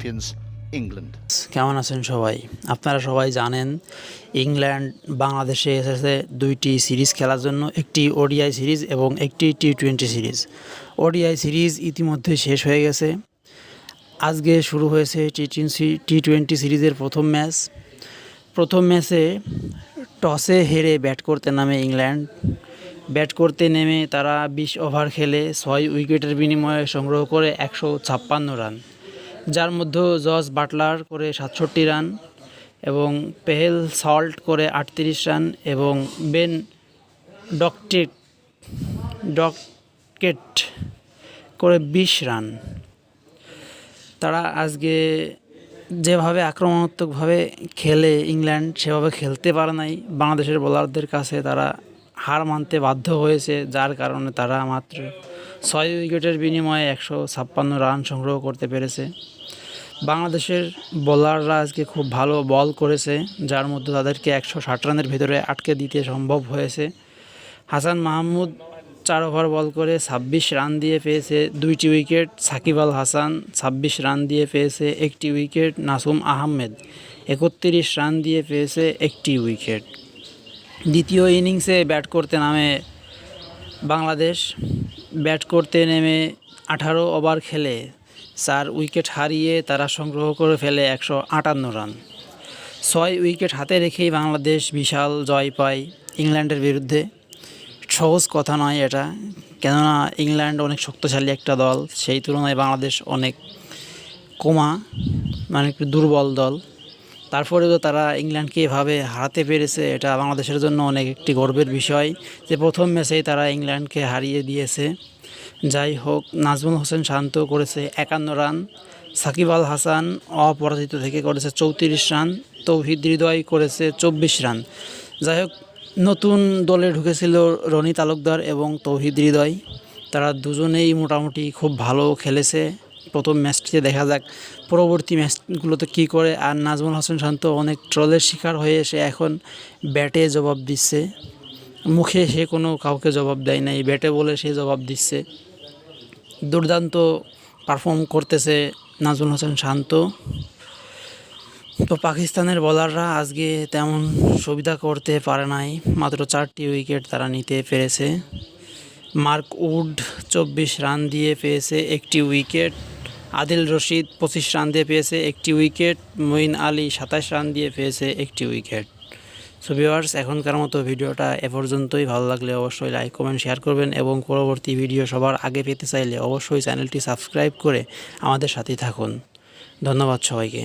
champions England. কেমন আছেন সবাই? আপনারা সবাই জানেন ইংল্যান্ড বাংলাদেশে এসেছে দুইটি সিরিজ খেলার জন্য, একটি ওডিআই সিরিজ এবং একটি টি-20 সিরিজ। ওডিআই সিরিজ ইতিমধ্যে শেষ হয়ে গেছে। আজকে শুরু হয়েছে টি-20 সিরিজের প্রথম ম্যাচ। প্রথম ম্যাচে টসে হেরে ব্যাট করতে নামে ইংল্যান্ড। ব্যাট করতে নেমে তারা 20 ওভার খেলে 6 উইকেটের বিনিময়ে সংগ্রহ করে 156 রান, যার মধ্যে জস বাটলার করে 67 রান এবং পেহেল সল্ট করে 38 রান এবং বেন ডকেট করে 20 রান। তারা আজকে যেভাবে আক্রমণাত্মকভাবে খেলে ইংল্যান্ড সেভাবে খেলতে পারে নাই। বাংলাদেশের বোলারদের কাছে তারা হার মানতে বাধ্য হয়েছে, যার কারণে তারা মাত্র 6 উইকেটের বিনিময়ে 156 রান সংগ্রহ করতে পেরেছে। বাংলাদেশের বোলাররা আজকে খুব ভালো বল করেছে, যার মধ্যে তাদেরকে 160 রানের ভিতরে আটকে দিতে সম্ভব হয়েছে। হাসান মাহমুদ 4 ওভার বল করে 26 রান দিয়ে পেয়েছে 2টি উইকেট। সাকিব আল হাসান 26 রান দিয়ে পেয়েছে 1টি উইকেট। নাসুম আহমেদ 31 রান দিয়ে পেয়েছে 1টি উইকেট। দ্বিতীয় ইনিংসে ব্যাট করতে নামে বাংলাদেশ। ব্যাট করতে নেমে 18 ওভার খেলে 4 উইকেট হারিয়ে তারা সংগ্রহ করে ফেলে 158 রান। 6 উইকেট হাতে রেখেই বাংলাদেশ বিশাল জয় পায় ইংল্যান্ডের বিরুদ্ধে। সহজ কথা নয় এটা, কেননা ইংল্যান্ড অনেক শক্তিশালী একটা দল, সেই তুলনায় বাংলাদেশ অনেক একটু দুর্বল দল। তারপরেও তারা ইংল্যান্ডকে এভাবে হারাতে পেরেছে, এটা বাংলাদেশের জন্য অনেক একটি গর্বের বিষয় যে প্রথম ম্যাচেই তারা ইংল্যান্ডকে হারিয়ে দিয়েছে। যাই হোক, নাজমুল হোসেন শান্ত করেছে 51 রান, সাকিব আল হাসান অপরাজিত থেকে করেছে 34 রান, তৌহিদ হৃদয় করেছে 24 রান। যাই হোক, নতুন দলে ঢুকেছিল রনি তালুকদার এবং তৌহিদ হৃদয়, তারা দুজনেই মোটামুটি খুব ভালো খেলেছে প্রথম ম্যাচটিতে। দেখা যাক পরবর্তী ম্যাচগুলোতে কী করে। আর নাজমুল হোসেন শান্ত অনেক ট্রলের শিকার হয়ে এসে এখন ব্যাটে জবাব দিচ্ছে, মুখে সে কোনো কাউকে জবাব দেয় নাই, ব্যাটে বলে সে জবাব দিচ্ছে। দুর্দান্ত পারফর্ম করতেছে নাজমুল হোসেন শান্ত। তো পাকিস্তানের বোলাররা আজকে তেমন সুবিধা করতে পারে নাই, মাত্র 4টি উইকেট তারা নিতে পেরেছে। মার্ক উড 24 রান দিয়ে পেয়েছে 1টি উইকেট। আদিল রশিদ 25 রান দিয়ে পেয়েছে 1টি উইকেট। মঈন আলী 27 রান দিয়ে পেয়েছে 1টি উইকেট। সো ভিউয়ার্স, এখনকার মতো ভিডিওটা এ পর্যন্তই। ভালো লাগলে অবশ্যই লাইক কমেন্ট শেয়ার করবেন এবং পরবর্তী ভিডিও সবার আগে পেতে চাইলে অবশ্যই চ্যানেলটি সাবস্ক্রাইব করে আমাদের সাথেই থাকুন। ধন্যবাদ সবাইকে।